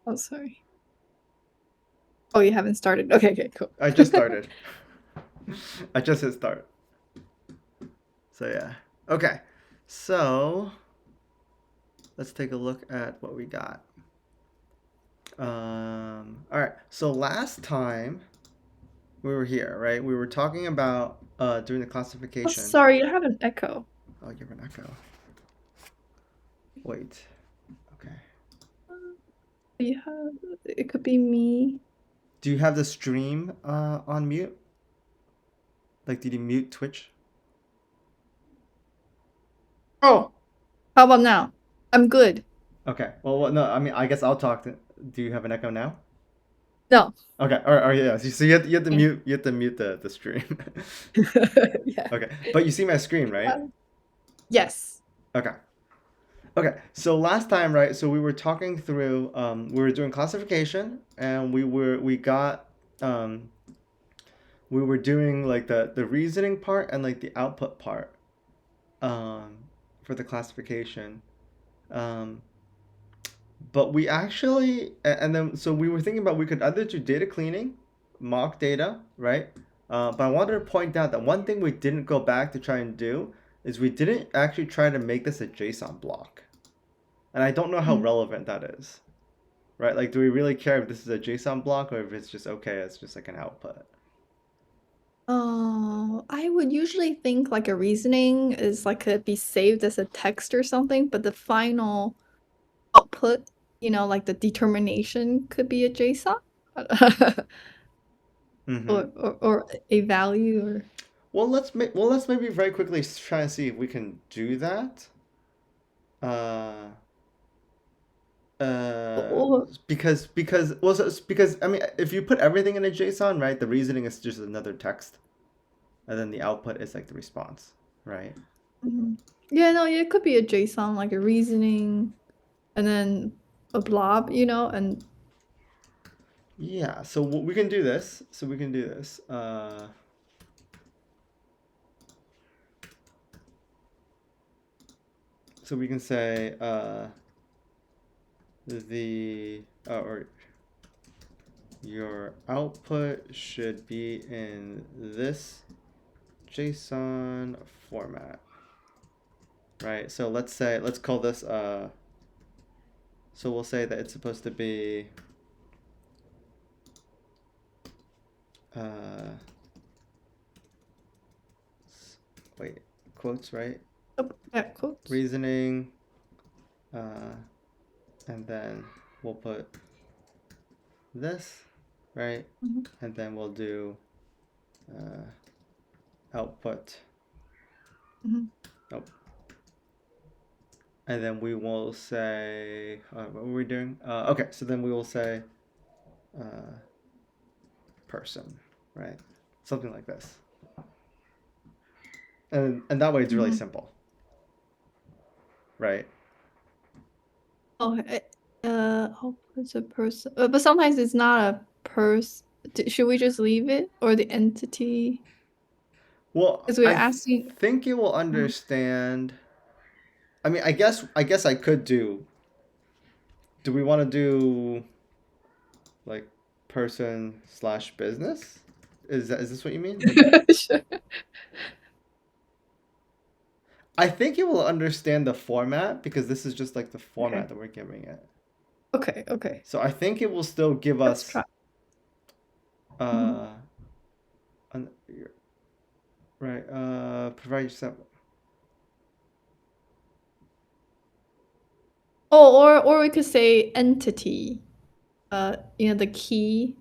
Oh, sorry. Oh, you haven't started. Okay, cool. I just started. I just hit start. So yeah. Okay. So let's take a look at what we got. All right. So last time we were here, right? We were talking about doing the Oh, classification. sorry, you have an echo. I'll give an echo. Wait. Okay. You have. It could be me. Do you have the stream on mute? Like, did you mute Twitch? Oh, how about now? I'm good. Okay. Well, no. I mean, I guess I'll talk. Do you have an echo now? No. Okay. All right. Yeah. So you have to Okay. mute. You have to mute the stream. Yeah. Okay. But you see my screen, right? Yes. Okay. Okay, so last time, right? So we were talking through, we were doing classification, and um, we were doing like the reasoning part and like the output part, um, for the classification. Um, but we actually, and then so we were thinking about we could either do data cleaning, mock data, right? But I wanted to point out that one thing we didn't go back to try and do is we didn't actually try to make this a JSON block, and I don't know how Mhm. relevant that is. Right? Like, do we really care if this is a JSON block or if it's just okay, it's just like an output? Oh, I would usually think like a reasoning is like could be saved as a text or something, but the final output, like the determination could be a JSON Mm-hmm. or a value or Well, let's maybe very quickly try and see if we can do that. Uh, uh, or because I mean, if you put everything in a JSON, right, the reasoning is just another text, and then the output is like the response, right? Mhm. Yeah, no, it could be a JSON like a reasoning and then a blob, and Yeah. So we can do this. So we can do this. So we can say the or your output should be in this JSON format, right? So let's call this, so we'll say that it's supposed to be, uh, wait, quotes, right? oh, yeah, quotes. Reasoning, uh, and then we'll put this, right? Mhm. And then we'll do, uh, output. Mhm. Oh, and then we will say, what were we doing? Okay, so then we will say, uh, person, right? Something like this. And that way it's really Mhm. simple, right? Oh, it's a person, but sometimes it's not a person. Should we just leave it or the entity? Well, Because we're I asking. think you will uh, understand. I mean, I guess I could do. Do we want to do like person slash business? Is this what you mean? Like, Sure. I think you will understand the format because this is just like the format Okay. that we're giving it. Okay. So I think it will still give Let's us try. Mhm. uh an, right, provide yourself. Oh, or we could say entity. The key.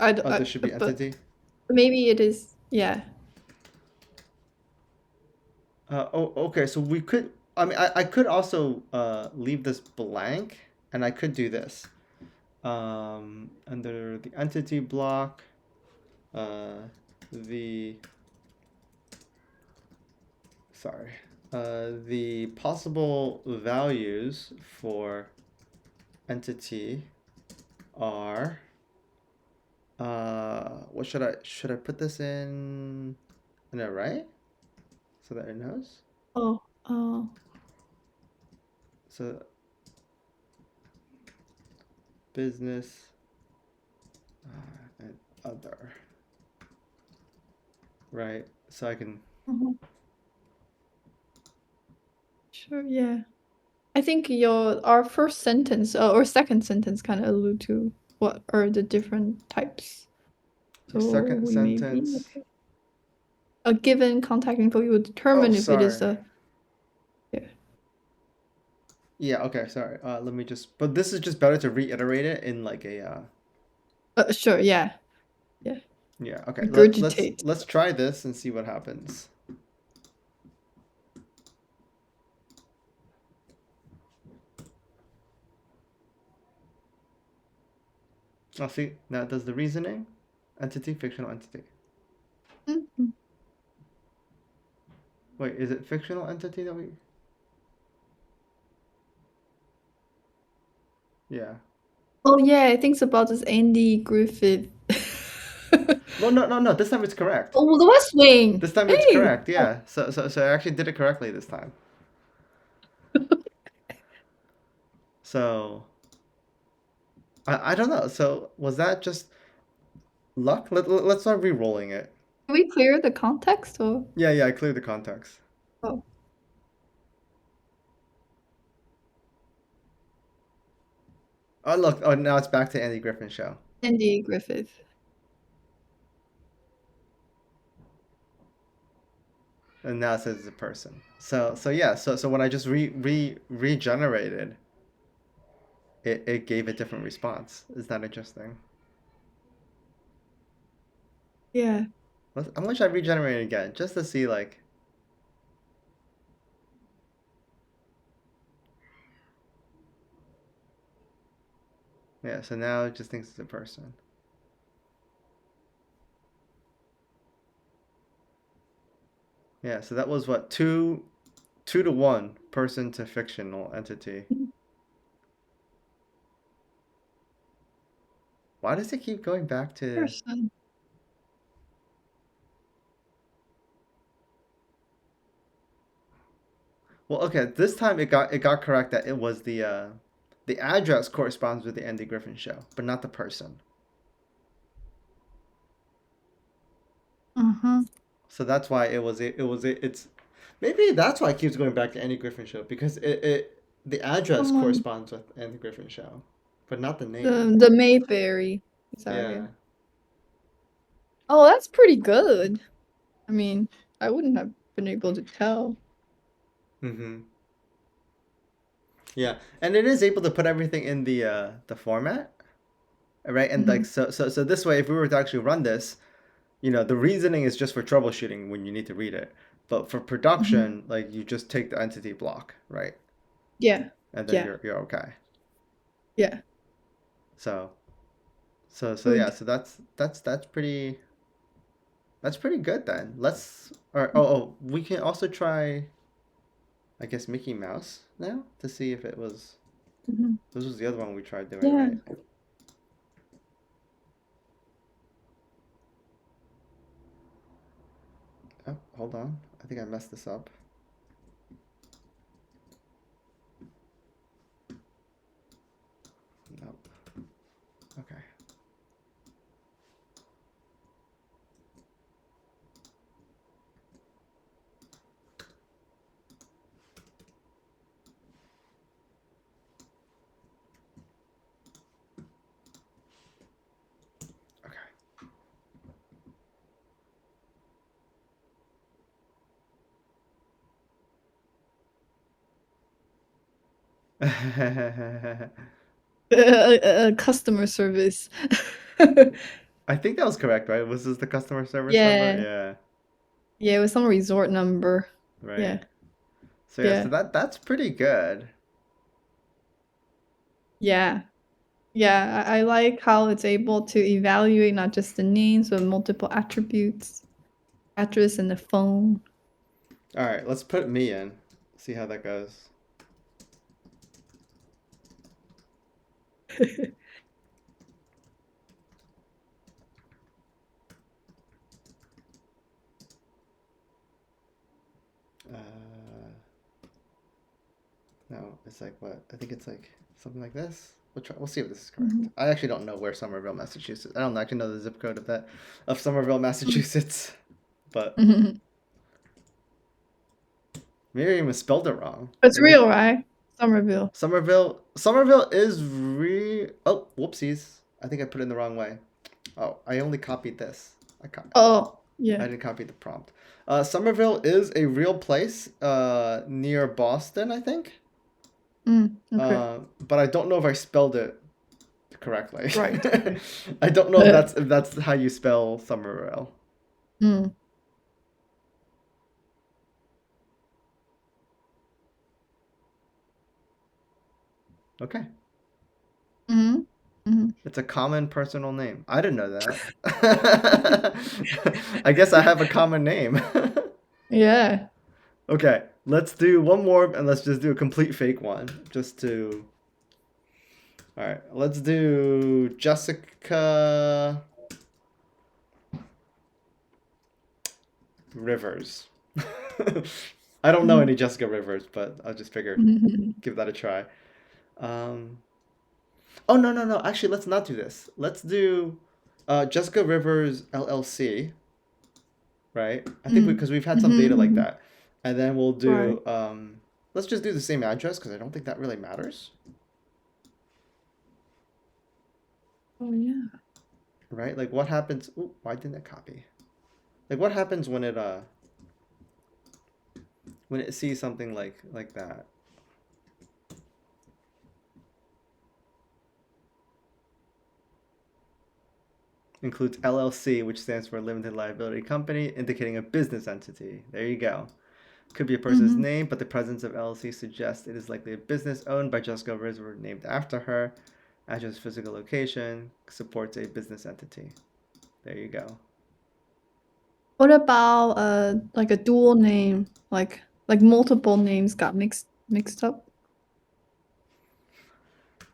Oh, this should be But entity. maybe it is. Yeah. Okay. So we could. I mean, I could also leave this blank, and I could do this. Under the entity block, uh, the sorry, the possible values for entity are. What should I put this in a right so that it knows? Oh. So business and other, right? So I can. Mhm. Sure, yeah. I think our first sentence or second sentence kind of allude to what are the different types. Your So second we may be sentence. okay. A given contact info, you will Oh, determine if it is sorry. a yeah. Yeah. Okay. Sorry. Let me just. But this is just better to reiterate it in like a. Sure, yeah, yeah. Yeah. Okay. Regurgitate. Let's try this and see what happens. I'll see. Now it does the reasoning. Entity, fictional entity. Mhm. Wait, is it fictional entity that we? Yeah. Oh yeah, I think it's about this Andy Griffith. Well, no, no, no. This time it's correct. Oh, the West Wing. This time it's Hey. correct. Yeah. So I actually did it correctly this time. So I don't know. So was that just luck? Let's start re-rolling it. Can we clear the context or? Yeah, yeah. I cleared the context. Oh, Oh, look. Oh, now it's back to Andy Griffin show. Andy Griffith. And now it says it's a person. So yeah. So when I just regenerated, it gave a different response. Is that interesting? Yeah. I'm gonna try regenerating again just to see like. Yeah. So now it just thinks it's a person. Yeah. So that was what 2 to 1 person to fictional entity. Why does it keep going back to? Person. Well, okay. This time it got correct that it was the address corresponds with the Andy Griffin show, but not the person. Uh-huh. So that's why it's maybe that's why it keeps going back to Andy Griffin show because it the address Someone corresponds with Andy Griffin show, but not the name. the Mayberry. Is that right? Yeah. Yeah. Oh, that's pretty good. I mean, I wouldn't have been able to tell. Mm-hmm. Yeah, and it is able to put everything in the format, right? And like Hmm. so this way, if we were to actually run this, the reasoning is just for troubleshooting when you need to read it. But for Hmm. production, like you just take the entity block, right? Yeah. And then Yeah. you're okay. Yeah. So so yeah, Good. so that's pretty good then. Let's or oh, we can also try I guess Mickey Mouse now to see if it was Hmm. this was the other one we tried doing, Yeah. right? Oh, hold on. I think I messed this up. Nope. Okay. Okay. Customer service. I think that was correct, right? Was this the customer service number? Yeah. Yeah, Yeah, it was some resort number. right. Yeah. So yeah, so Yeah. that's pretty good. Yeah. Yeah. I like how it's able to evaluate not just the names, but multiple attributes, address, and the phone. All right, let's put me in. See how that goes. Uh, no, it's like what? I think it's like something like this. We'll try. We'll see if this is correct. Mhm. I actually don't know where Somerville, Massachusetts. I don't actually know the zip code of Somerville, Massachusetts. But Mhm. maybe I even spelled it wrong. It's Maybe real, right? Somerville. Somerville is Oh, whoopsies! I think I put it in the wrong way. Oh, I only copied this. Oh, I yeah. didn't copy the prompt. Somerville is a real place near Boston, I think. Okay. But I don't know if I spelled it correctly. Right. Okay. I don't know if that's how you spell Somerville. Mm. Okay. Mhm. Mhm. It's a common personal name. I didn't know that. I guess I have a common name. Yeah. Okay, let's do one more and let's just do a complete fake one. Just to. All right, let's do Jessica Rivers. I don't know any Mhm. Jessica Rivers, but I'll just figure Mhm. give that a try. Um, oh no no no! Actually, let's not do this. Let's do Jessica Rivers LLC, right? I think Mm. because we've had some data like Mhm. that, and then we'll Right. do. Let's just do the same address because I don't think that really matters, Oh yeah. right? Like what happens? Ooh, why didn't it copy? Like what happens when it sees something like that? Includes LLC, which stands for limited liability company, indicating a business entity. There you go. Could be a person's Mhm. name, but the presence of LLC suggests it is likely a business owned by Jessica Rivers named after her. Address, physical location supports a business entity. There you go. What about like a dual name, like multiple names got mixed up?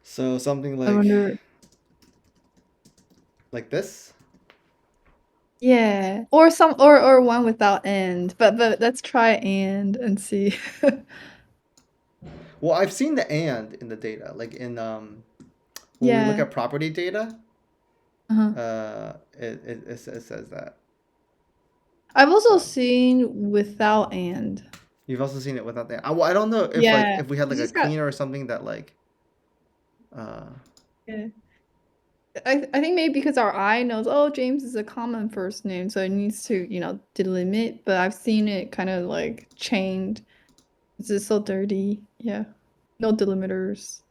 So something I wonder. like this. Yeah, or or one without and, but let's try and see. Well, I've seen the and in the data, like in when we look Yeah. at property data, Uh-huh. it says that. I've also So seen without and. you've also seen it without the. Well, I don't know if Yeah, if we had it like a just got. cleaner or something that uh Yeah. I think maybe because our eye knows, oh, James is a common first name, so it needs to, delimit. But I've seen it kind of like chained. It's just so dirty. Yeah. No delimiters.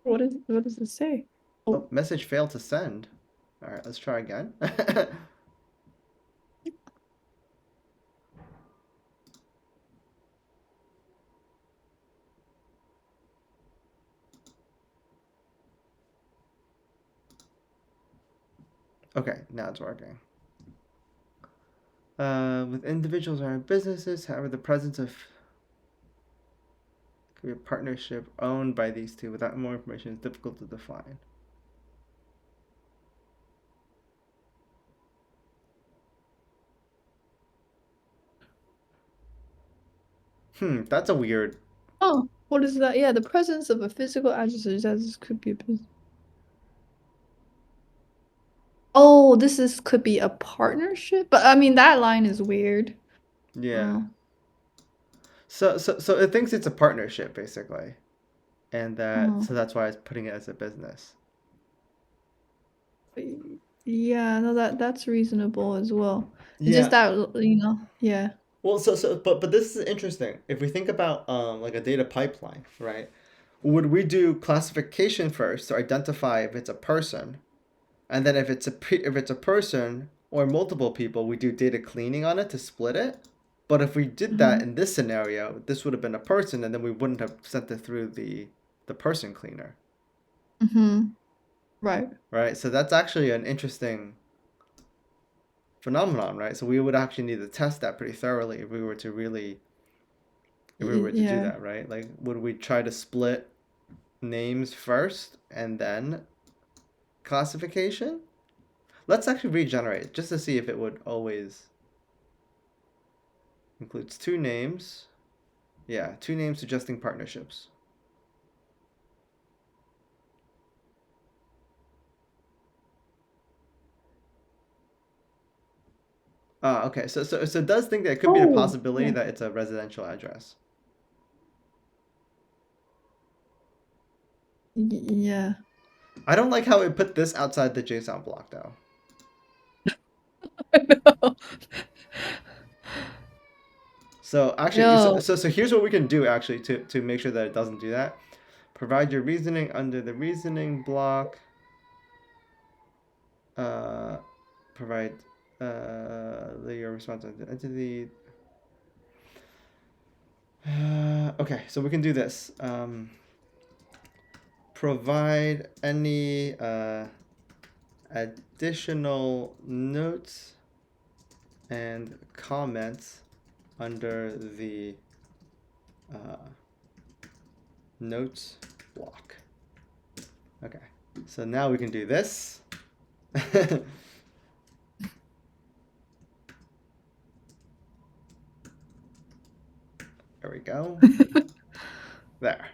What does it say? oh, Oh. message failed to send. All right, let's try again. Okay, now it's working. With individuals or businesses, however, the presence of could be a partnership owned by these two without more information is difficult to define. That's a weird. Oh, what is that? Yeah, the presence of a physical address could be a business. Oh, could be a partnership, but I mean that line is weird. Yeah. Oh, So it thinks it's a partnership basically, and oh. that's why it's putting it as a business. Yeah, no, that's reasonable as well. It's just Yeah. that, yeah. Well, but this is interesting. If we think about like a data pipeline, right? Would we do classification first to identify if it's a person, and then if it's a person or multiple people, we do data cleaning on it to split it. But if we did that Hmm. in this scenario, this would have been a person, and then we wouldn't have sent it through the person cleaner, Hmm. Right. right? So that's actually an interesting phenomenon, right? So we would actually need to test that pretty thoroughly if we were to do Yeah. that, right? Like, would we try to split names first and then classification? Let's actually regenerate just to see if it would always includes two names. Yeah, two names suggesting partnerships. Okay. So it does think that it could be the Oh, possibility yeah. that it's a residential address. Yeah. I don't like how it put this outside the JSON block though. So actually, No. so here's what we can do actually to make sure that it doesn't do that. Provide your reasoning under the reasoning block. Uh, provide your response to the entity. Okay, so we can do this. Provide any additional notes and comments under the uh, notes block. Okay, so now we can do this. There we go. There.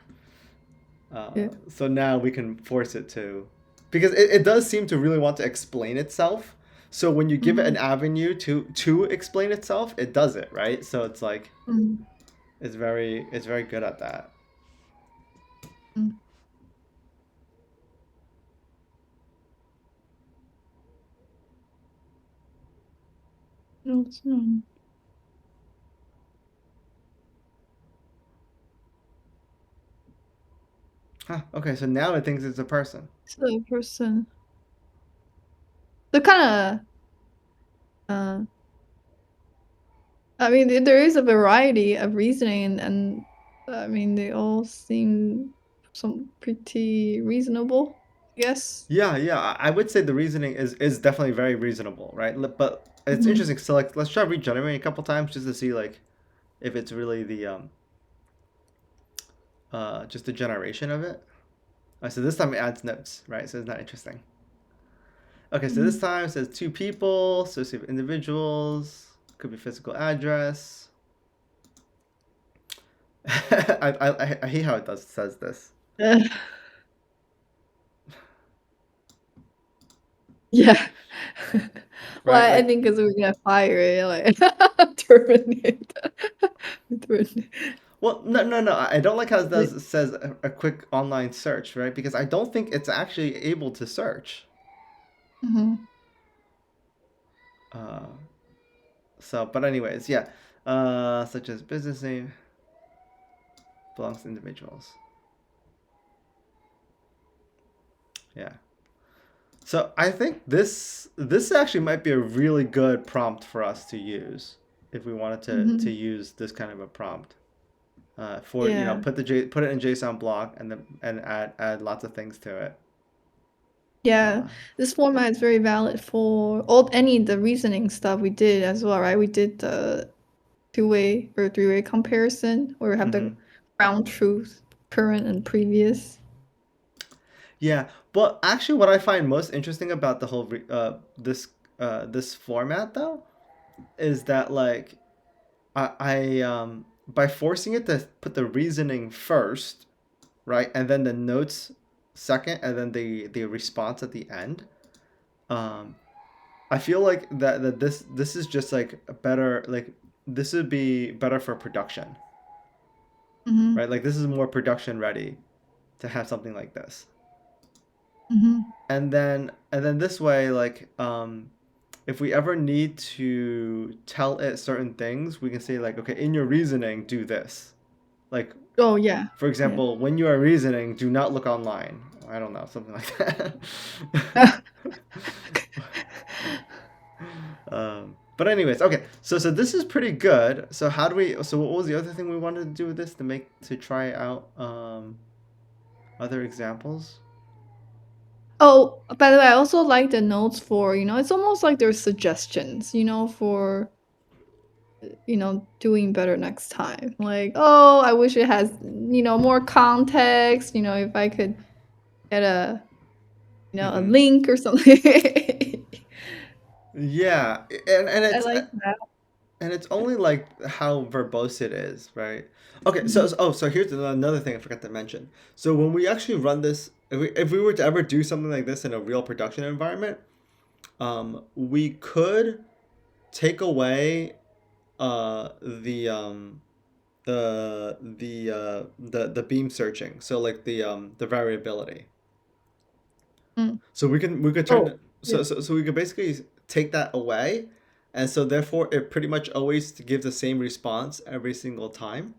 Yeah. So now we can force it to, because it does seem to really want to explain itself. So when you give it an Mhm. avenue to explain itself, it does it, right? So it's like Mm. it's very good at that. Mm. No, it's not. Huh, okay, so now it thinks it's a person. It's a person. The kind of I mean, there is a variety of reasoning, and I mean, they all seem some pretty reasonable, I guess. Yeah, yeah, I would say the reasoning is definitely very reasonable, right? But it's Mhm. interesting. So like, let's try regenerating a couple times just to see like if it's really the just the generation of it. So this time it adds notes, right? So it's not interesting. Okay, so this Mhm. time it says two people, associated individuals, could be physical address. I hate how it does says this. Uh, yeah. Well, Right? I Like, think because we're gonna fire it, like terminate. Terminate. well, no, no, no. I don't like how it says a quick online search, right? Because I don't think it's actually able to search. Mhm. Uh, but anyways, yeah. Such as business name belongs to individuals. Yeah. So I think this actually might be a really good prompt for us to use if we wanted to Mhm. use this kind of a prompt. For Yeah. put it in JSON block and then and add lots of things to it. Yeah. Uh, This format is very valid for all any the reasoning stuff we did as well, right? We did the two-way or three-way comparison where we have the mhm. ground truth, current and previous. Yeah, but actually, what I find most interesting about the whole this format though is that like I by forcing it to put the reasoning first, right, and then the notes second, and then the response at the end. Um, I feel like that this is just like a better like this would be better for production, right? Mhm. Like this is more production ready to have something like this. Mhm. And then this way like if we ever need to tell it certain things, we can say like, okay, in your reasoning, do this. Like, Oh, yeah. for Yeah. example, when you are reasoning, do not look online. I don't know, something like that. But anyways, okay. So this is pretty good. So how do we? So what was the other thing we wanted to do with this to try out other examples? Oh, by the way, I also like the notes for, it's almost like there's suggestions, for, doing better next time. Like, oh, I wish it has, more context, if I could get a Mm-hmm. link or something. Yeah, and I it's like that. and it's only like how verbose it is, right? Okay, so, Mhm. so oh, so here's another thing I forgot to mention. So when we actually run this, if we were to ever do something like this in a real production environment, we could take away the beam searching, so like the variability. Mm. So we could turn Oh, it, yeah. so we could basically take that away, and so therefore it pretty much always gives the same response every single time.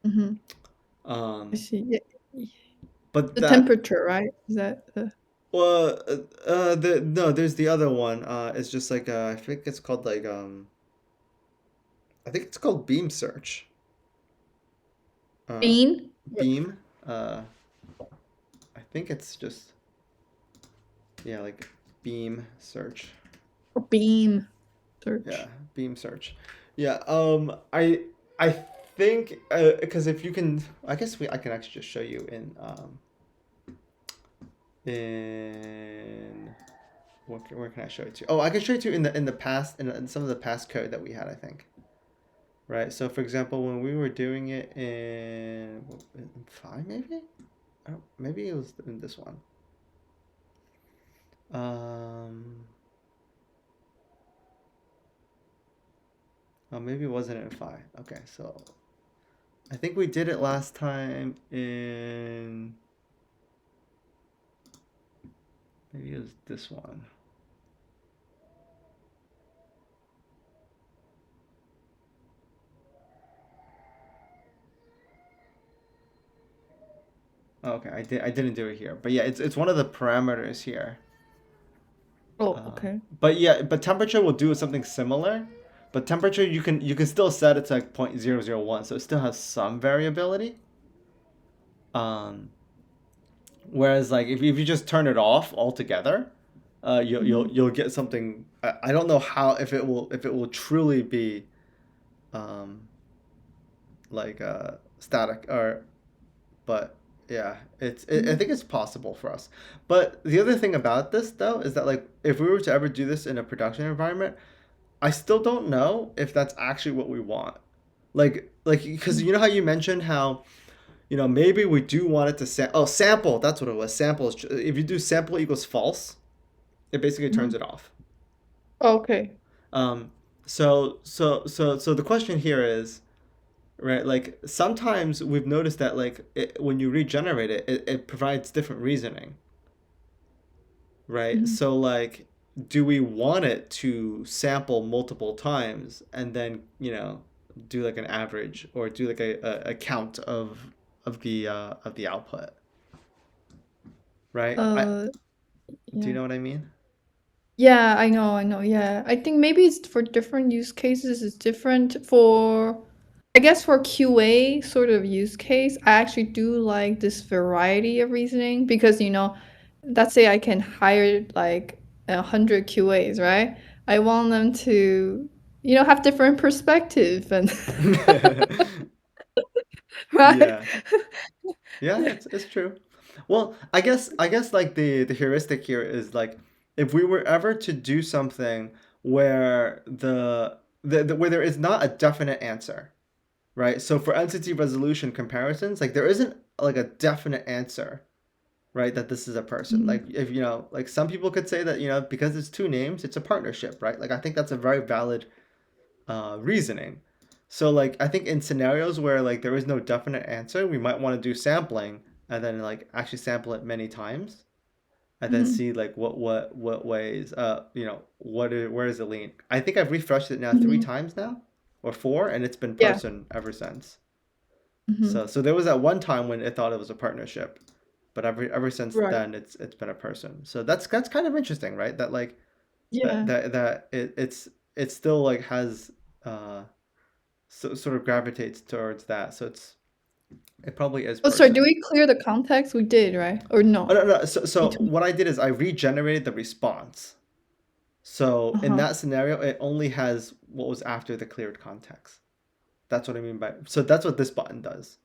Hmm. I Um, see. Yeah. but The that temperature, right? Is that well, no, there's the other one. It's just like I think it's called like I think it's called beam search. Uh, bean? beam. Uh, I think it's just yeah, like beam search. Or beam Yeah, search? beam search. Yeah. I think because if you can, I guess I can actually just show you in where can I show it to? Oh, I can show it to you in the past in some of the past code that we had. I think. Right. So for example, when we were doing it in five, maybe. I don't, maybe it was in this one. Um. Oh, maybe it wasn't in five. Okay, so I think we did it last time in maybe it was this one. Oh, okay, I didn't do it here, but yeah, it's one of the parameters here. Oh, okay. But yeah, but temperature will do something similar. But temperature you can still set it to like 0.001, so it still has some variability. Um, Whereas like if you just turn it off altogether, Hmm. you'll get something. I don't know how if it will truly be um, like static or but yeah, I Hmm. think it's possible for us. But the other thing about this though is that like if we were to ever do this in a production environment, I still don't know if that's actually what we want. Like because you know how you mentioned how maybe we do want it to sample. That's what it was. Sample is if you do sample equals false, it basically turns Hmm. it off. Okay. Um, so the question here is right? Like sometimes we've noticed that like when you regenerate it provides different reasoning, right? Hmm. So like, do we want it to sample multiple times and then do like an average or do like a count of the output, right? I Uh, Do you yeah. know what I mean? Yeah, I know. Yeah. I think maybe it's for different use cases. It's different for, I guess for QA sort of use case, I actually do like this variety of reasoning because, let's say I can hire like 100 QAs, right? I want them to, have different perspective and right? Yeah. Yeah, it's true. Well, I guess like the heuristic here is like if we were ever to do something where where there is not a definite answer, right? So for entity resolution comparisons, like there isn't like a definite answer, right? That this is a person. Mhm. Like if like some people could say that because it's two names, it's a partnership, right? Like I think that's a very valid reasoning. So like I think in scenarios where like there is no definite answer, we might want to do sampling and then like actually sample it many times and then Mhm. see like what ways where does it lean. I think I've refreshed it now three Mhm. times now or four and it's been Yeah. person ever since. Mhm. So there was that one time when it thought it was a partnership, but ever since Right. then it's been a person. So that's kind of interesting, right? That like Yeah. it still like has uh sort of gravitates towards that. So it probably is Oh, sorry, do person. we clear the context? We did, right? Or Oh no? no no. So Between. what I did is I regenerated the response. So in Uh-huh. that scenario, it only has what was after the cleared context. That's what I mean by so that's what this button does.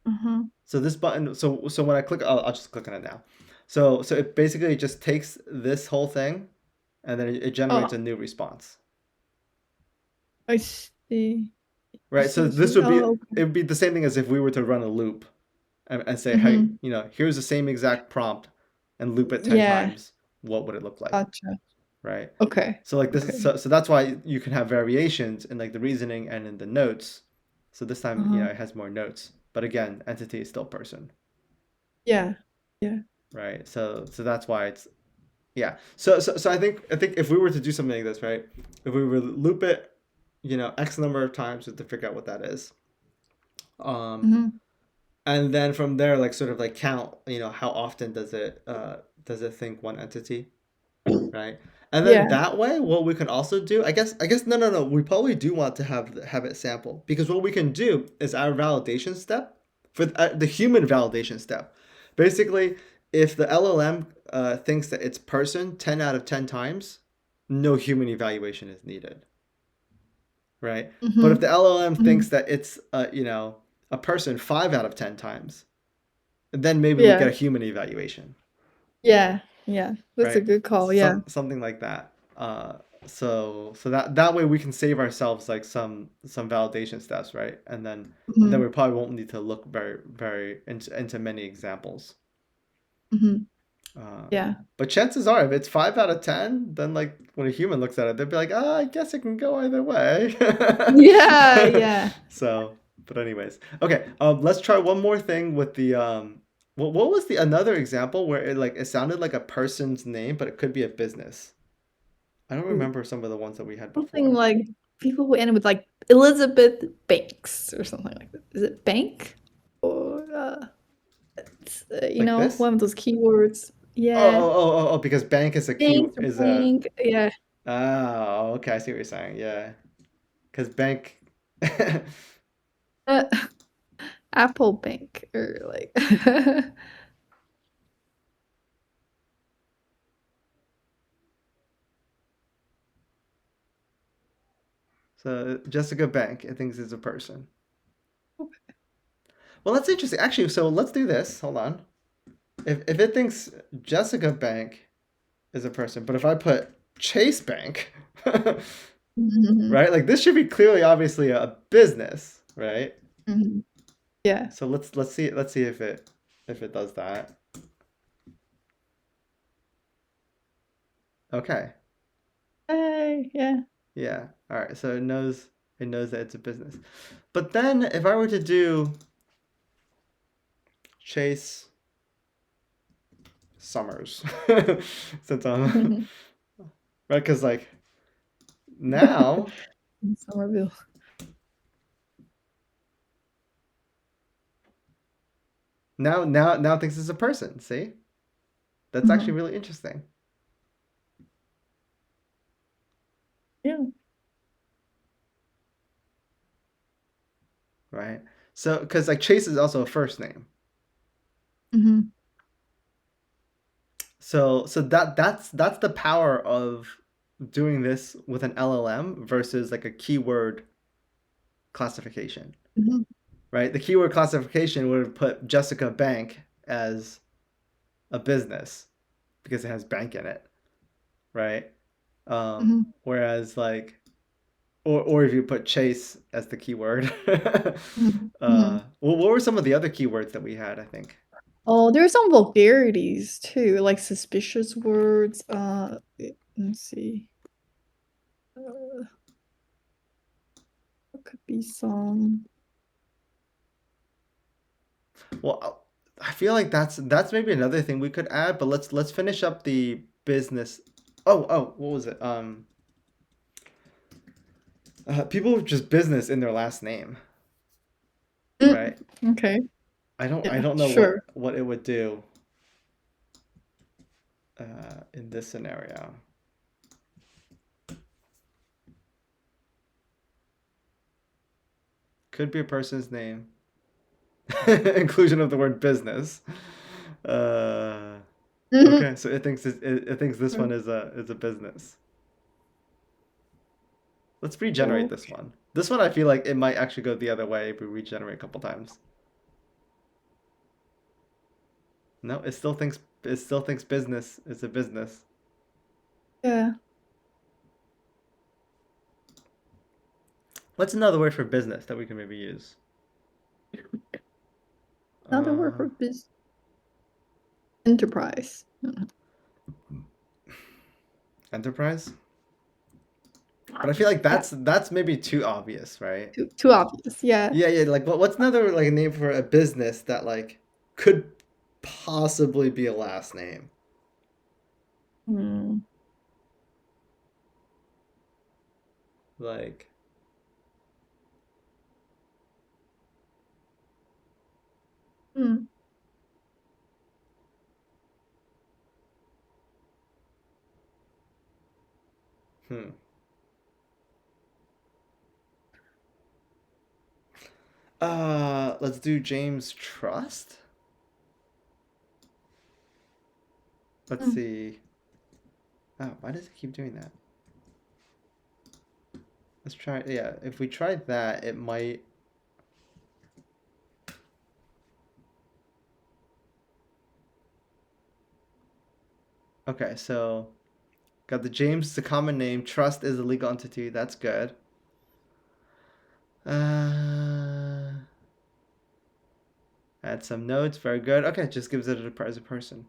Uh-huh. So this button so when I click I'll just click on it now. So it basically just takes this whole thing and then it generates Oh, a new response. I see. I Right? see, So I this see. would be Oh, it okay. would be the same thing as if we were to run a loop and say, hey, Mm-hmm. here's the same exact prompt and loop it 10 Yeah, times. What would it look like? gotcha. right? Okay. So like this is Okay. so that's why you can have variations in like the reasoning and in the notes. So this time, Uh-huh. it has more notes. But again, entity is still person, Yeah. Yeah. right? So that's why it's yeah. So I think if we were to do something like this, right? If we were to loop it, X number of times to figure out what that is. Um, Hmm. and then from there, like sort of like count, how often does it think one entity, right? And then Yeah. that way, what we can also do, I guess, no, we probably do want to have it sample because what we can do is our validation step for the human validation step. Basically, if the LLM thinks that it's person 10 out of 10 times, no human evaluation is needed, right? But if the Hmm. LLM thinks Hmm. that it's a person 5 out of 10 times, then maybe we get a Yeah. human evaluation, Yeah. Yeah. That's a right? good call. Yeah. Something like that. So that way we can save ourselves like some validation steps, right? And then we Hmm. probably won't need to look very very into many examples. Hmm. Uh, Yeah. but chances are, if it's 5 out of 10, then like when a human looks at it, they'd be like, I guess it can go either way. Yeah. Yeah. So, but anyways, okay. Let's try one more thing with the What was the another example where it sounded like a person's name, but it could be a business. I don't Ooh, remember some of the ones that we had something before. like people who end with like Elizabeth Banks or something like that. Is it bank? Or it's, Like this? one of those keywords. Oh, Yeah. oh, oh, oh, oh, because bank is a key Banks or is a bank. Yeah. oh, okay, I see what you're saying. Yeah. Because bank Uh, Apple Bank or like so Jessica Bank, I think is a person. Well, that's interesting. Actually, so let's do this. Hold on. If it thinks Jessica Bank is a person, but if I put Chase Bank, Mhm. right? Like this should be clearly obviously a business, right? Mhm. Yeah. So let's see if it does that. Okay. Hey, yeah. Yeah. All right. So it knows that it's a business. But then if I were to do Chase Summers, since I'm right, because like now In Somerville. now it thinks it's a person. See, that's actually Mhm. really interesting, Yeah. right? So because like Chase is also a first name. Mhm. So that's the power of doing this with an LLM versus like a keyword classification, Mhm. right? The keyword classification would have put Jessica Bank as a business because it has bank in it, right? Mhm. Whereas like, or if you put Chase as the keyword, Mhm. Mhm. well, what were some of the other keywords that we had? I think Oh, there's some vulgarities too, like suspicious words. Let's see. Uh, what could be some? well, I feel like that's maybe another thing we could add, but let's finish up the business. Oh, what was it? People with just business in their last name, Mm, right? okay. I Yeah, don't know what sure. what it would do in this scenario. Could be a person's name. Inclusion of the word business. Uh, Mhm. okay, so it thinks this one is a business. Let's regenerate Oh, this one. This one I feel like it might actually go the other way if we regenerate a couple times. No, it still thinks business is a business. yeah. What's another word for business that we can maybe use? Another word Uh, for business. Enterprise. Enterprise. But I feel like Yeah, that's maybe too obvious, right? too obvious. Yeah. Yeah, yeah. Like, what's another like name for a business that like could possibly be a last name? Hmm. Like, Hmm. hmm. Let's do James Trust. Let's Hmm. see. Oh, why does it keep doing that? Let's try. Yeah, if we tried that, it might. Okay, so got the James, the common name. Trust is a legal entity. That's good. Uh, add some notes. Very good. Okay, just gives it as a person.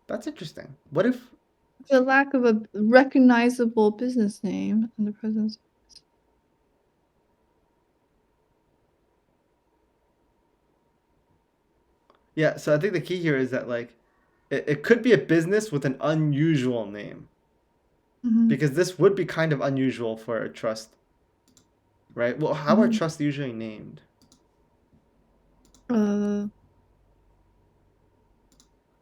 That's interesting. What if? The lack of a recognizable business name in the presence. Yeah. So I think the key here is that like, it could be a business with an unusual name Hmm. because this would be kind of unusual for a trust, right? Well, how are Hmm. trusts usually named? Uh,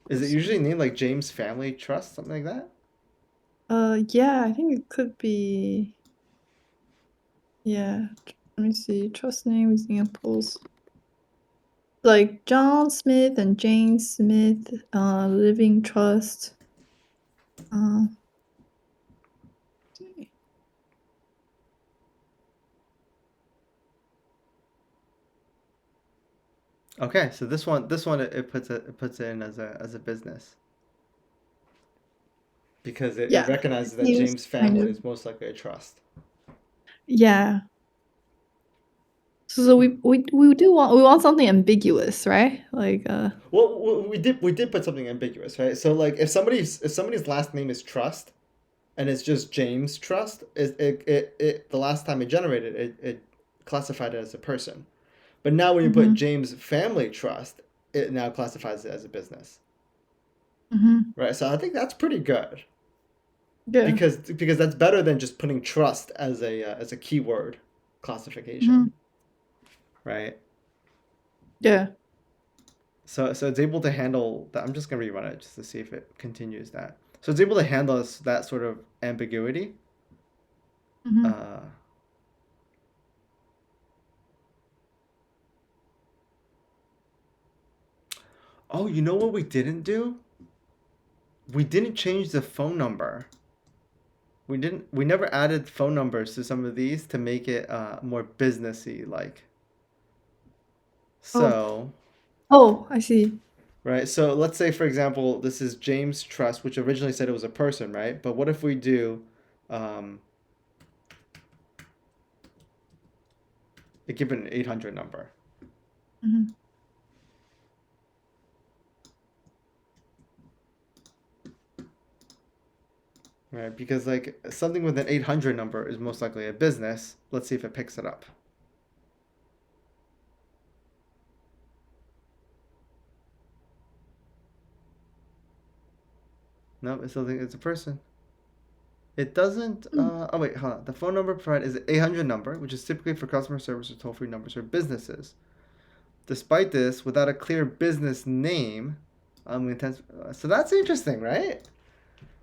Is it usually named like James Family Trust, something like that? yeah, I think it could be. Yeah. Let me see. Trust name examples. Like John Smith and Jane Smith, Living Trust. Uh, Okay, so this one it puts it in as a business because it yeah, recognizes this that name is James kind Family of is most likely a trust. yeah. So Hmm. we want something ambiguous, right? Like Well, we did put something ambiguous, right? So like if somebody's last name is Trust and it's just James Trust, it the last time it generated it classified it as a person. But now when you put mhm, James Family Trust, it now classifies it as a business, mhm, right? So I think that's pretty good yeah, because that's better than just putting trust as a keyword classification, mhm, right? yeah, So it's able to handle that. I'm just gonna rerun it just to see if it continues that. So it's able to handle that sort of ambiguity. mhm, Uh, oh, you know what we didn't do? We didn't change the phone number. We didn't. We never added phone numbers to some of these to make it more businessy like. oh, So I see. right. So let's say for example this is James Trust, which originally said it was a person, right? But what if we do um, give it an 800 number, Mhm, right? Because like something with an 800 number is most likely a business. Let's see if it picks it up. No, it still thinks it's a person. It doesn't. mm, Oh wait, hold on. The phone number provided is an 800 number, which is typically for customer service or toll-free numbers for businesses. Despite this, without a clear business name, intense. So that's interesting, right?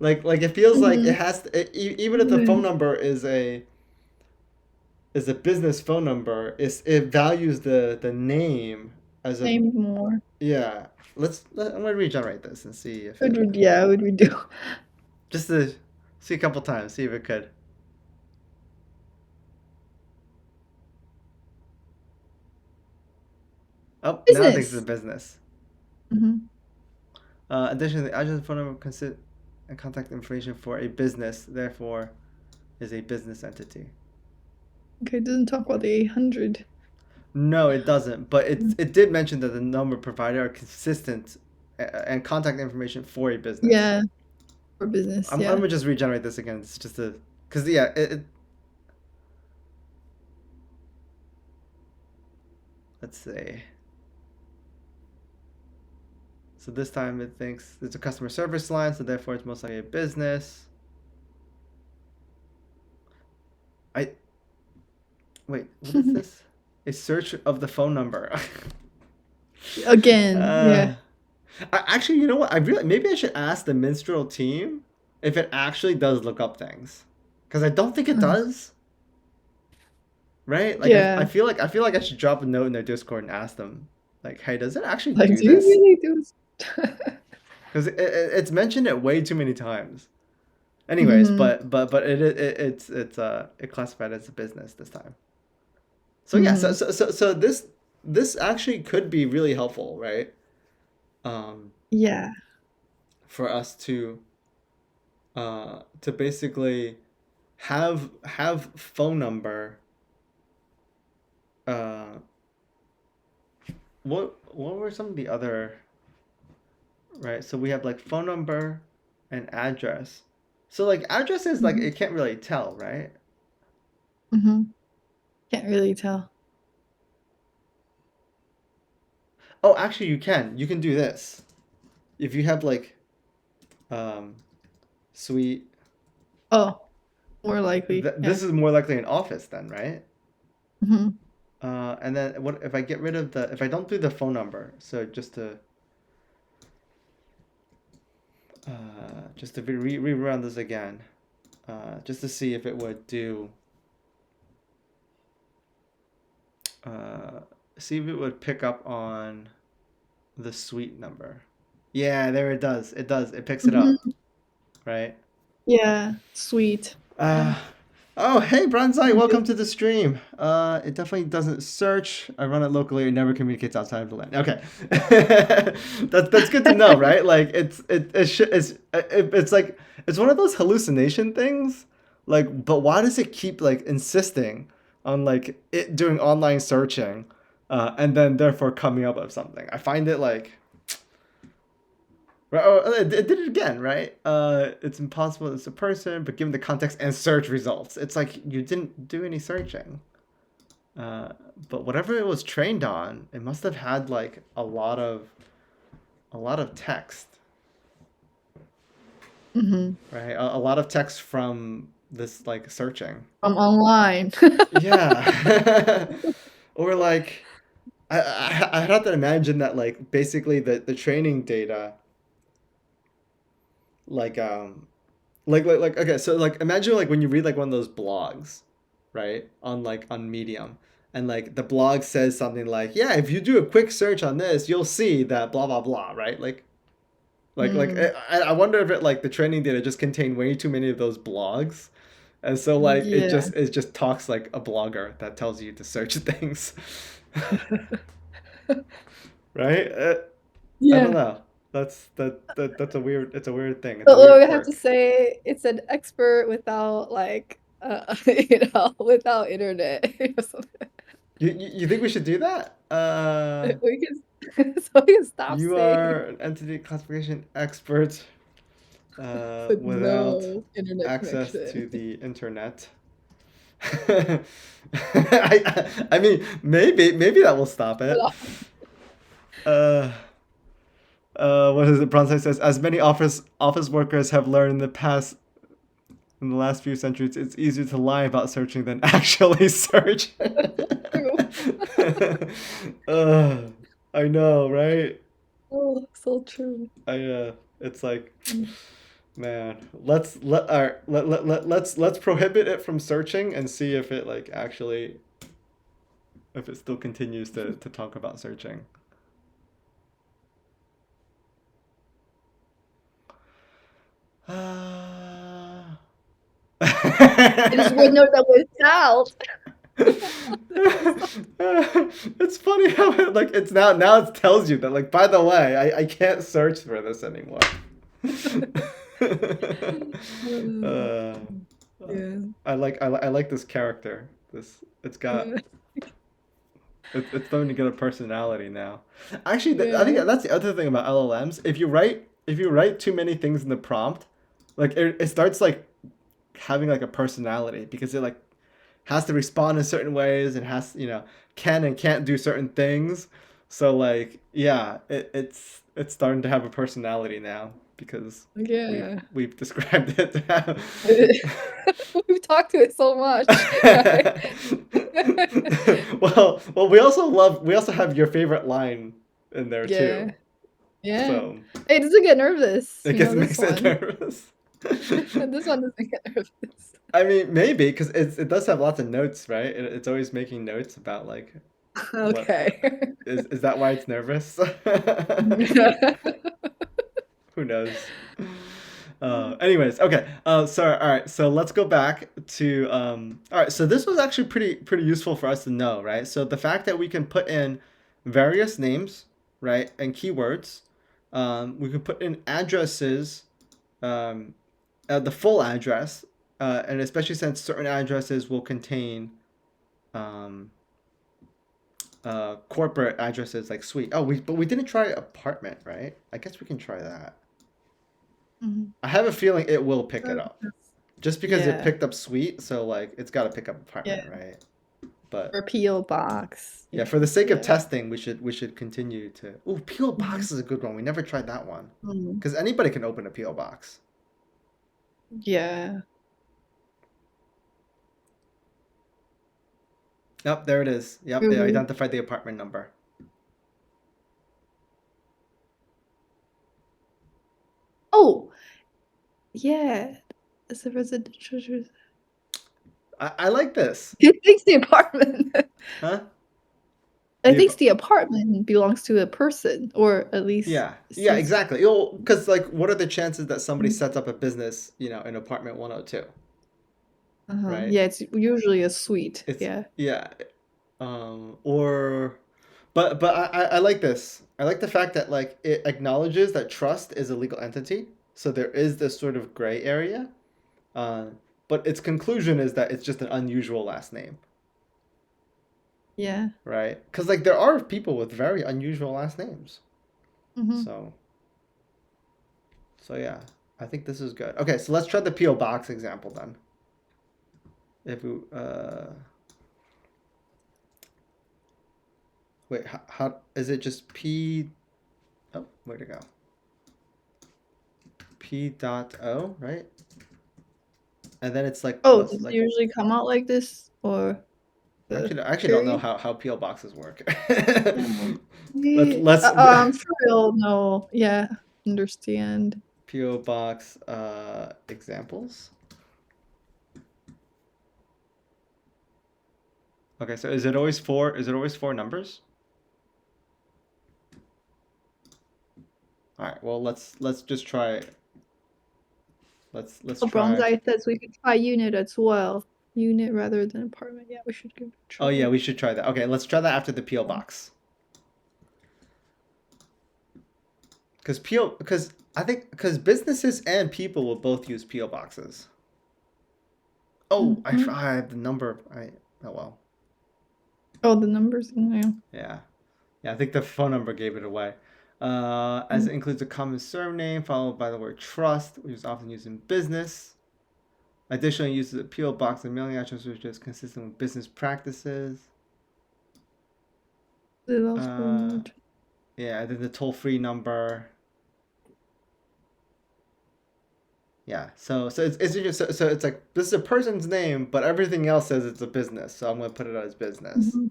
Like it feels like it mhm, has to, even if the phone mhm. number is a business phone number, it values the name as a Name more. yeah. I'm gonna regenerate this and see if What it would yeah? What would we do? just to see a couple times, see if it could. Oh, now it thinks it's a Business. business. Mhm. Additionally, the address and phone number consist and contact information for a business, therefore, is a business entity. Okay, it doesn't talk about the 800. No, it doesn't. But it did mention that the number provided are consistent and contact information for a business. Yeah, for business. I'm Yeah. gonna just regenerate this again. It's just a because yeah, let's see. So this time it thinks it's a customer service line, so therefore it's most likely a business. I wait. What is this? A search of the phone number. Again. Yeah. uh, actually, you know what? I really maybe I should ask the Minstrel team if it actually does look up things, because I don't think it Uh, does. Right? Like I yeah. feel like I should drop a note in their Discord and ask them, like, hey, does it actually Like, do do you this? really do this? Because it's mentioned it way too many times. Anyways, Mm-hmm. but it classified as a business this time. So yeah, Mm-hmm. so this actually could be really helpful, right? Um, Yeah. for us to basically have phone number. Uh, what were some of the other, right? So we have like phone number and address. So like address is like Mm-hmm. it can't really tell, right? Mm-hmm. Can't really tell. Oh, actually you can. You can do this. If you have like um suite Oh, more likely. Yeah. this is more likely an office then, right? Mm-hmm. And then what if I get rid of the if I don't do the phone number? So just to rerun this again, just to see if it would do uh, see if it would pick up on the suite number. Yeah, there it does. It does. It picks it up, Mm-hmm. right? Yeah. Sweet. Uh, Yeah. oh, hey, Bronzai, Pretty welcome good. to the stream. It definitely doesn't search. I run it locally. It never communicates outside of the LAN. Okay, that's good to know, right? Like it's like it's one of those hallucination things. Like, but why does it keep like insisting on like it doing online searching, and then therefore coming up with something? I find it like right, oh, it did it again, right? It's impossible as a person, but given the context and search results, it's like you didn't do any searching. Uh, but whatever it was trained on, it must have had like a lot of text, Mm-hmm. right? A lot of text from this like searching. From online. Yeah, or like I have to imagine that like basically the training data like like okay, so like imagine like when you read like one of those blogs, right, on like on Medium, and like the blog says something like, yeah, if you do a quick search on this, you'll see that blah blah blah, right? Like Mm. I wonder if it like the training data just contained way too many of those blogs, and so like Yeah. it just talks like a blogger that tells you to search things. Right? I don't Yeah. know. That's a weird it's a weird thing. It's a Or weird we have to quirk. say it's an expert without like without internet or something. You think we should do that? We can so we can stop You saying are an entity classification expert with without no internet access to connection. the internet. I mean, maybe that will stop it. Uh, what is it? Bronze says, as many office workers have learned in the last few centuries, it's easier to lie about searching than actually search. True. uh, I know, right? Oh, so true. It's like, man, all right, let's prohibit it from searching and see if it like actually if it still continues to talk about searching. Uh... It is with no without. It's funny how like it's now it tells you that like by the way I can't search for this anymore. Uh, uh, yeah. I like this character. This it's got It's starting to get a personality now. Actually, I think Yeah. that's the other thing about LLMs. If you write too many things in the prompt, like it starts like having like a personality because it like has to respond in certain ways and has can and can't do certain things. So like yeah, it's starting to have a personality now because we've Yeah. we've described it to have. We've talked to it so much, right? well, we also have your favorite line in there too. Yeah. Yeah. So It doesn't get nervous, it you know, gets this makes it one. nervous. This one doesn't get nervous. I mean, maybe because it does have lots of notes, right? It's always making notes about like what Okay. is that why it's nervous? Who knows? Anyways, okay. So all right. So let's go back to all right. So this was actually pretty useful for us to know, right? So the fact that we can put in various names, right, and keywords, we can put in addresses, um, the full address, and especially since certain addresses will contain um, corporate addresses like suite. Oh, but we didn't try apartment, right? I guess we can try that. Mhm. I have a feeling it will pick it up. Just because it Yeah. picked up suite, so like it's got to pick up Yeah. apartment, right? But Or PO box. yeah, for the sake of Yeah. testing, we should continue to. Ooh, PO Mhm. box is a good one. We never tried that one Mhm. because anybody can open a PO box. Yeah. Yep, there it is. Yep, it Mhm. identified the apartment number. Oh, yeah. It's a residential. I like this, It thinks the apartment. huh? It The thinks the apartment belongs to a person, or at least yeah, sees. exactly. Because like, what are the chances that somebody Mhm. sets up a business, in apartment 102, Uh-huh. right? Yeah, it's usually a suite. It's Yeah. yeah, or but I like this. I like the fact that like it acknowledges that trust is a legal entity, so there is this sort of gray area. Uh, but its conclusion is that it's just an unusual last name, Yeah. right? Because like there are people with very unusual last names. Mhm. So yeah, I think this is good. Okay, so let's try the PO box example then. If we wait, how is it just P? Oh, where to go? P dot O, right? And then it's like Oh, plus does it like usually come out like this, or the I actually don't know period? how PO boxes work. Oh, let's I'm sure you'll know. Yeah, understand. PO box examples. Okay, so is it always four? Is it always four numbers? All right. Well, let's just try. Let's Oh, try. Bronzeye says we could try unit as well. Unit rather than apartment. Yeah, we should give it a Oh yeah, try. we should try that. Okay, let's try that after the PO box. Because I think because businesses and people will both use PO boxes. Oh, Mhm. I have the number. Oh well. Oh, the numbers in there. Yeah. Yeah, I think the phone number gave it away. As Mm. it includes a common surname followed by the word trust, which is often used in business. Additionally, uses a PO box and mailing address, which is consistent with business practices. It also Uh, removed. yeah, then the toll-free number. Yeah, so it's just so it's like this is a person's name, but everything else says it's a business. So I'm gonna put it as business. Mhm.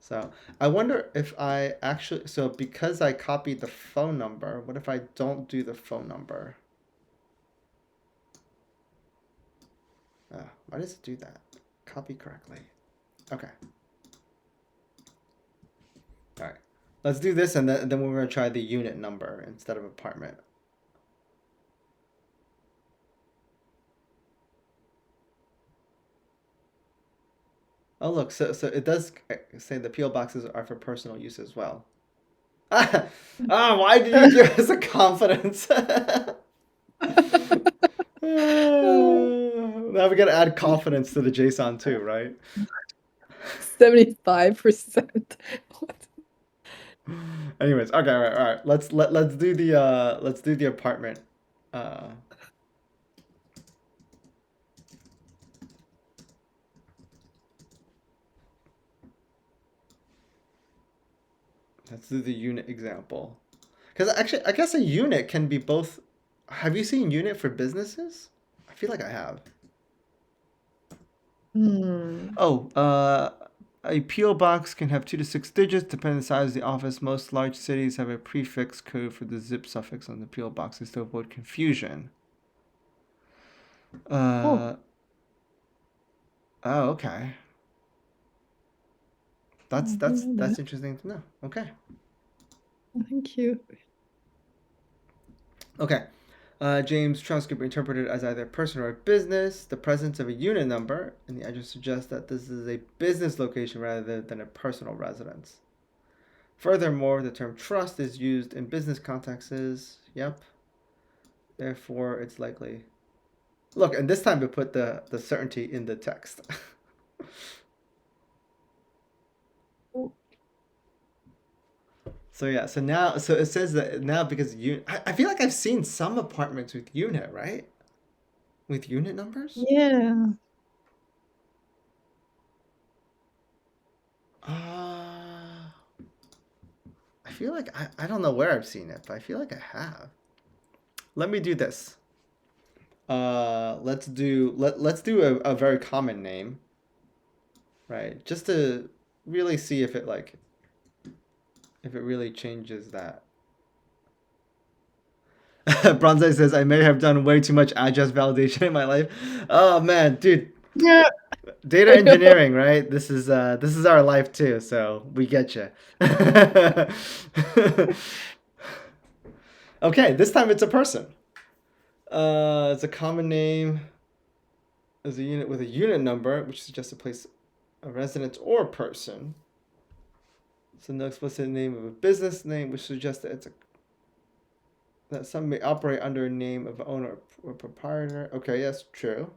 So I wonder if I actually because I copied the phone number, what if I don't do the phone number? Why does it do that? Copy correctly. Okay. All right. Let's do this, and then we're gonna try the unit number instead of apartment. Oh look, so it does say the PO boxes are for personal use as well. Why did you give us a confidence? Now we gotta add confidence to the JSON too, right? 75%. What? Anyways, okay, all right. Let's do the apartment. Uh, let's do the unit example. Because actually, I guess a unit can be both. Have you seen unit for businesses? I feel like I have. Hmm. Oh, a PO box can have 2 to 6 digits depending on the size of the office. Most large cities have a prefix code for the zip suffix on the PO boxes to avoid confusion. Oh, Uh, oh, okay. That's I that's didn't know that's that. interesting to know. Okay. Thank you. Okay. James Trust could be interpreted as either a person or a business. The presence of a unit number in the address suggests that this is a business location rather than a personal residence. Furthermore, the term trust is used in business contexts. Yep. Therefore, it's likely. Look, and this time we put the certainty in the text. Oh, So yeah, so it says that now because you, I feel like I've seen some apartments with unit, right? With unit numbers. yeah. Uh, I feel like I don't know where I've seen it, but I feel like I have. Let me do this. Let's do a very common name, right? Just to really see if it really changes that. Bronze says I may have done way too much address validation in my life. Oh man, dude, Yeah, data I know. engineering, right? This is our life too, so we get you. Okay, this time it's a person. It's a common name as a unit with a unit number, which suggests a place, a residence, or a person. So no explicit name of a business name, which suggests that that some may operate under a name of owner or proprietor. Okay, yes, true.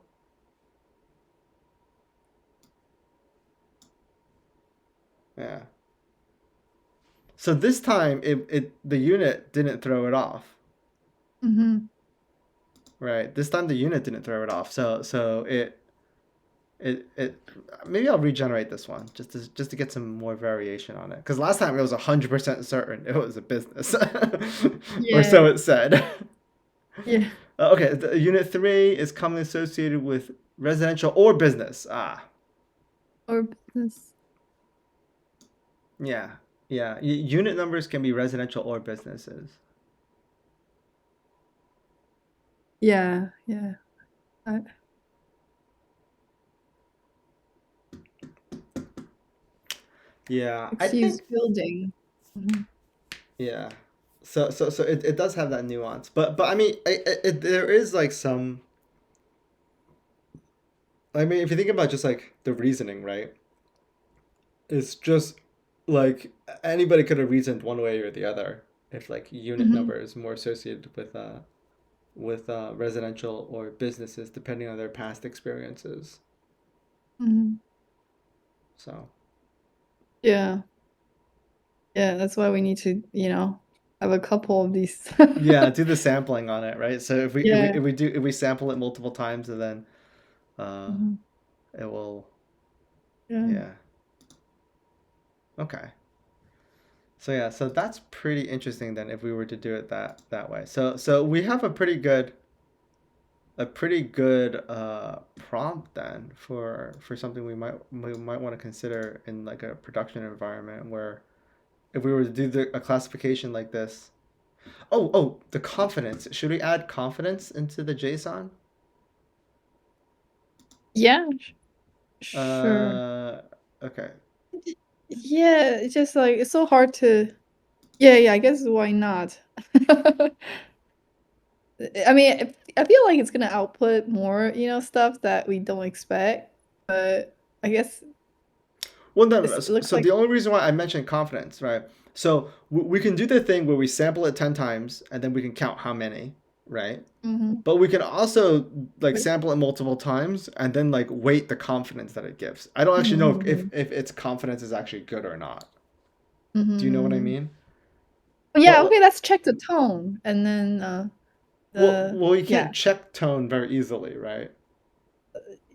Yeah. So this time the unit didn't throw it off. Hmm. Right. This time the unit didn't throw it off. So it maybe I'll regenerate this one just to get some more variation on it. Because last time it was 100% certain it was a business, or Yeah, so it said. yeah. Okay, the unit 3 is commonly associated with residential or business. Ah, Or business. yeah, yeah. Unit numbers can be residential or businesses. Yeah, yeah. Yeah, I Mixed use think building. Hmm. yeah. So it does have that nuance, but I mean, there is like some. I mean, if you think about just like the reasoning, right? It's just like anybody could have reasoned one way or the other if like unit Hmm. number is more associated with residential or businesses depending on their past experiences. Hmm. So Yeah, yeah. That's why we need to, have a couple of these. yeah, do the sampling on it, right? So Yeah. if we sample it multiple times and then uh, Hmm. it will Yeah. yeah, okay. So yeah, so that's pretty interesting then if we were to do it that way. So we have a pretty good prompt then for something we might want to consider in like a production environment where if we were to do a classification like this. Oh, the confidence. Should we add confidence into the JSON? Yeah, sure. Uh, okay. Yeah, it's just like it's so hard to. Yeah, yeah. I guess why not? I mean, I feel like it's gonna output more, stuff that we don't expect. But I guess Well, no, no, no. it looks So like. the only reason why I mentioned confidence, right? So we can do the thing where we sample it 10 times and then we can count how many. right? Mm-hmm. But we can also like sample it multiple times and then like weight the confidence that it gives. I don't actually know Mm-hmm. if its confidence is actually good or not. Do you know what I Mm-hmm. mean? Yeah, Well, okay, let's check the tone and then you yeah. can't check tone very easily, right?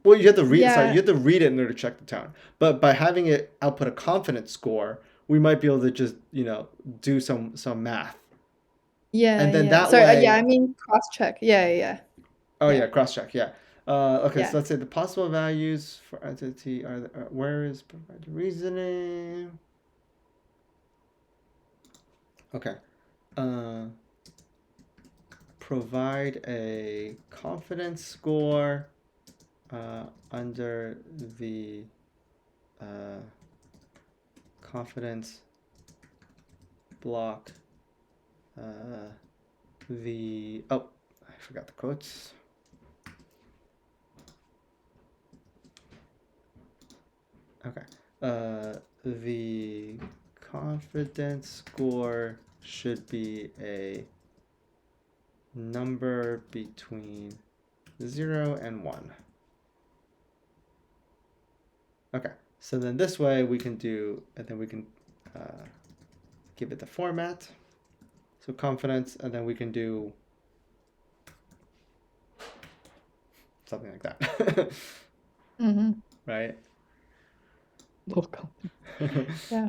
Well, you have to read. Sorry, you Yeah, have to read it in order to check the tone. But by having it output a confidence score, we might be able to just do some math, yeah, and then yeah. that Sorry, yeah, way. I mean cross check. Yeah, yeah, Oh yeah, yeah, cross check. Yeah. Okay, so yeah. let's say the possible values for entity where is provided reasoning. Okay. Uh, Provide a confidence score under the uh, confidence block. I forgot the quotes. Okay. The confidence score should be a number between 0 and 1. Okay. So then this way we can do, and then we can uh, give it the format. So confidence, and then we can do something like that. Mm-hmm. Right? Local. And Yeah.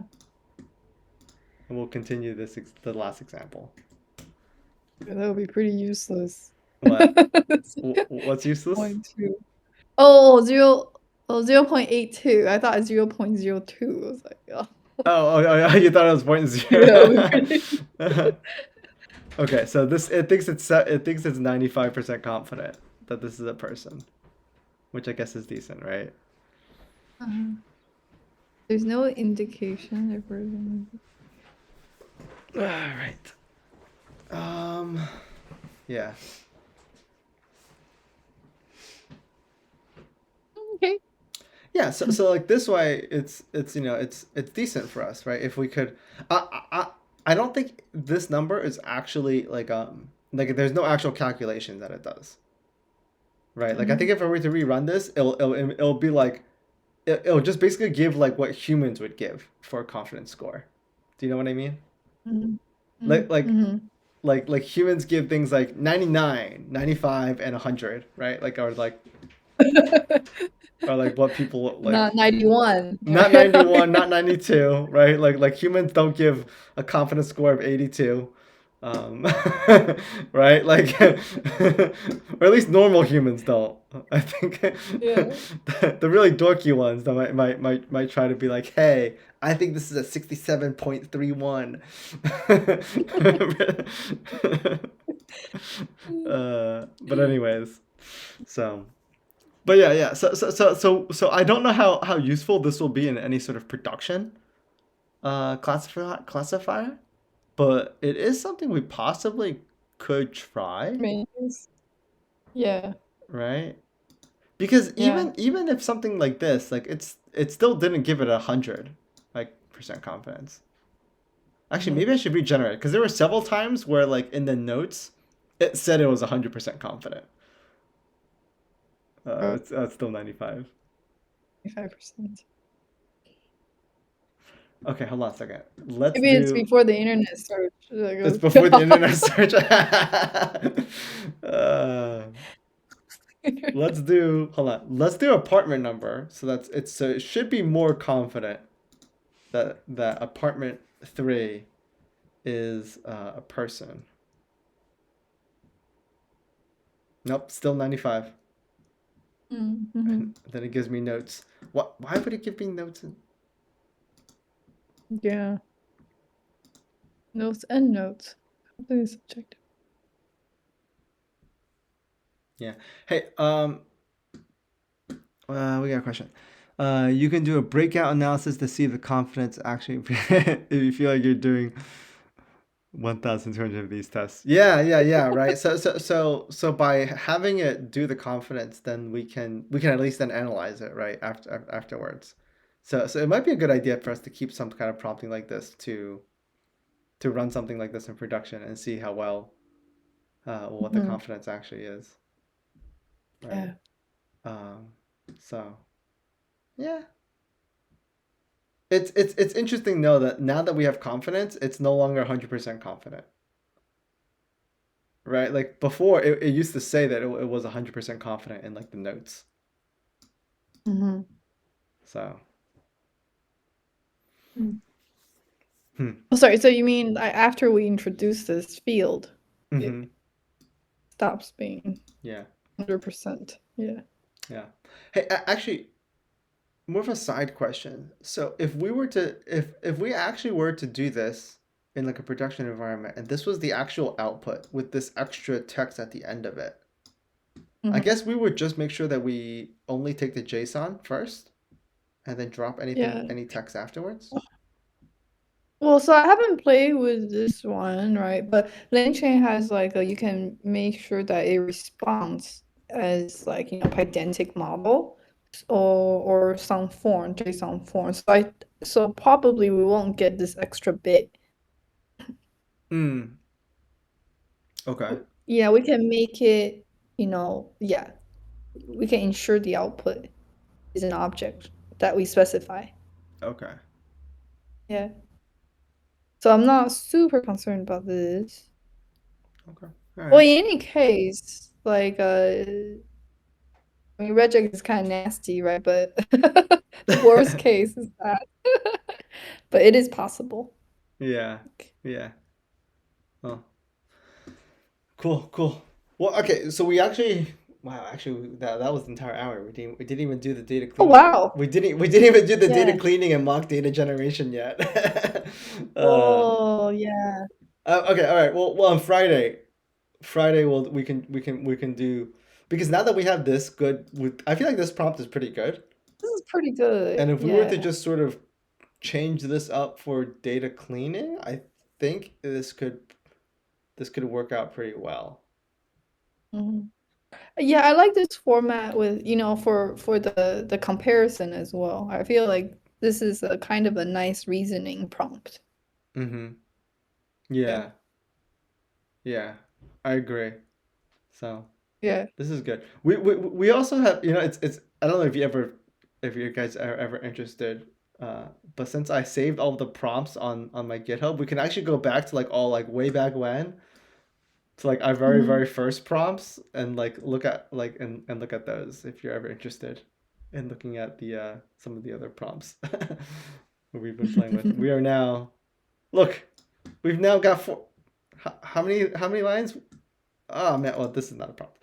we'll continue the last example. That would be pretty useless. What? What's useless? 0.2. Oh, 0.82. I thought 0.02. I was like, oh. You thought it was point Yeah, that would be zero. pretty. Okay, so it thinks it's 95% confident that this is a person, which I guess is decent, right? Uh, there's no indication if we're All right. Yeah. okay. Yeah, so like this way it's decent for us, right? If we could I don't think this number is actually like there's no actual calculation that it does. Right? Like I think Mm-hmm. if I were to rerun this, it'll be like it'll just basically give like what humans would give for a confidence score. Do you know what I mean? Mm-hmm. Like like Mm-hmm. like humans give things like 99, 95, and 100, right? Like or like what people like Not 91. not 91, not 92, right? Like humans don't give a confidence score of 82. Um, right? Like or at least normal humans don't. I think Yeah. the really dorky ones that might try to be like, "Hey, I think this is a 67.31." But anyways, so but yeah. So I don't know how useful this will be in any sort of production classifier, but it is something we possibly could try, Yeah. right? Because Yeah. even if something like this, like it still didn't give it 100 like percent confidence. Actually, Mm-hmm. maybe I should regenerate because there were several times where like in the notes it said it was 100% confident. It's still 95. 5%. Okay, hold on a second. Let's Maybe it's do. before the internet search. Like, It's goes, before the internet search. Let's do. Hold on. Let's do apartment number. So it should be more confident that apartment 3 is a person. Nope, still 95. Mm-hmm. And then it gives me notes. What? Why would it give me notes? Yeah. Notes and notes. Completely subjective. Yeah. Hey, we got a question. You can do a breakout analysis to see if the confidence actually, if you feel like you're doing 1,200 of these tests. Yeah, right. So by having it do the confidence, then we can at least then analyze it, right, afterwards. So it might be a good idea for us to keep some kind of prompting like this to run something like this in production and see how well what the Mhm. confidence actually is, right? Yeah. Um, so yeah, it's interesting though that now that we have confidence, it's no longer 100% confident, right? Like before, it used to say that it was 100% confident in like the notes. Mhm. So, Mm. hmm. Oh, sorry. So you mean after we introduce this field, it Hmm. stops being Yeah, 100%. Yeah. yeah. Hey, actually, more of a side question. So, if we actually were to do this in like a production environment, and this was the actual output with this extra text at the end of it, I Mhm. guess we would just make sure that we only take the JSON first, and then drop Yeah. any text afterwards. Well, so I haven't played with this one, right? But LangChain has like you can make sure that it responds as like pedantic model or some form, JSON form. So probably we won't get this extra bit. Hmm. Okay. Yeah, we can make it, yeah, we can ensure the output is an object that we specify. Okay. Yeah. So I'm not super concerned about this. Okay. All Well, right. in any case, like I mean, regex is kind of nasty, right? But the worst case is that. But it is possible. Yeah. Yeah. Oh, cool. Cool. Well, okay. So we actually, wow. Actually, that was the entire hour. We didn't even do the data Oh, cleaning. wow. We didn't even do the data Yeah. cleaning and mock data generation yet. uh, Oh, yeah. okay. All right. Well, on Friday, we can do because now that we have this good, I feel like this prompt is pretty good. This is pretty And good. if we were to Yeah. just sort of change this up for data cleaning, I think this could work out pretty well. Mhm. Yeah, I like this format with, for the comparison as well. I feel like this is a kind of a nice reasoning prompt. Mm-hmm. Yeah. Yeah, yeah, I agree. So Yeah. this is good. We also have, it's I don't know if you ever if you guys are ever interested, uh, but since I saved all the prompts on my GitHub, we can actually go back to like all like way back when to like our very Mhm. first prompts and like look at like and look at those if you're ever interested in looking at the some of the other prompts where we've been playing with. We are now look, we've now got four. How many lines? Oh man, well this is not a prompt.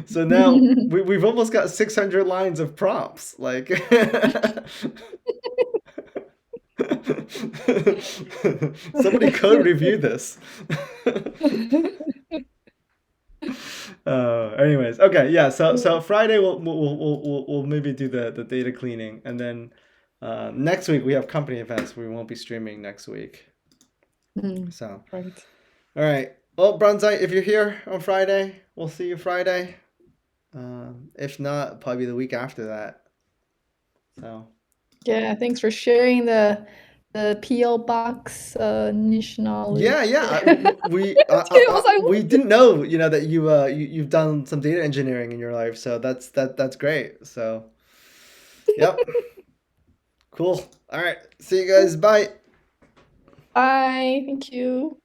So now we've almost got 600 lines of prompts. Like somebody code review this. Anyways, okay, yeah. So Friday we'll maybe do the data cleaning, and then next week we have company events. We won't be streaming next week. Mm, So right. all right. Well, Bronzite, if you're here on Friday, we'll see you Friday. If not, probably the week after that. So Yeah, thanks for sharing the PO box niche yeah, knowledge. yeah. I was like, We didn't know, that you've done some data engineering in your life, so that's great. So, yep, cool. All right, see you guys. "What?" Bye. Bye. Thank you.